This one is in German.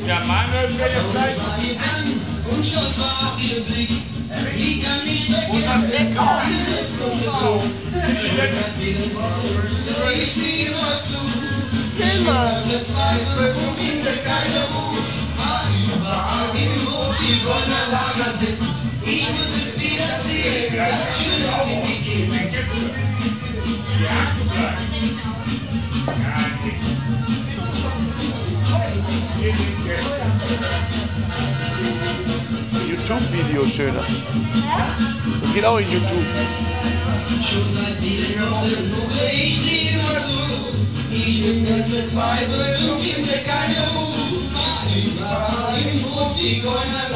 Ja, Manuel will jetzt gleich. Und schon war ihr Blick, die kann nicht Und das lecker. ich zieh immer zu. Filme. Zweifel und in der keine Ruhe. Überall im Hof die Gönner Lager sitzen. Ich muss es wieder sehen, das schöne Augenblick. YouTube-Video schöner. Das geht auch in YouTube. Schon seit vielen Wochen suche ich sie immer so. Ich bin ganz verzweifelt und finde keine Ruhe. Überall im Hof die Gönner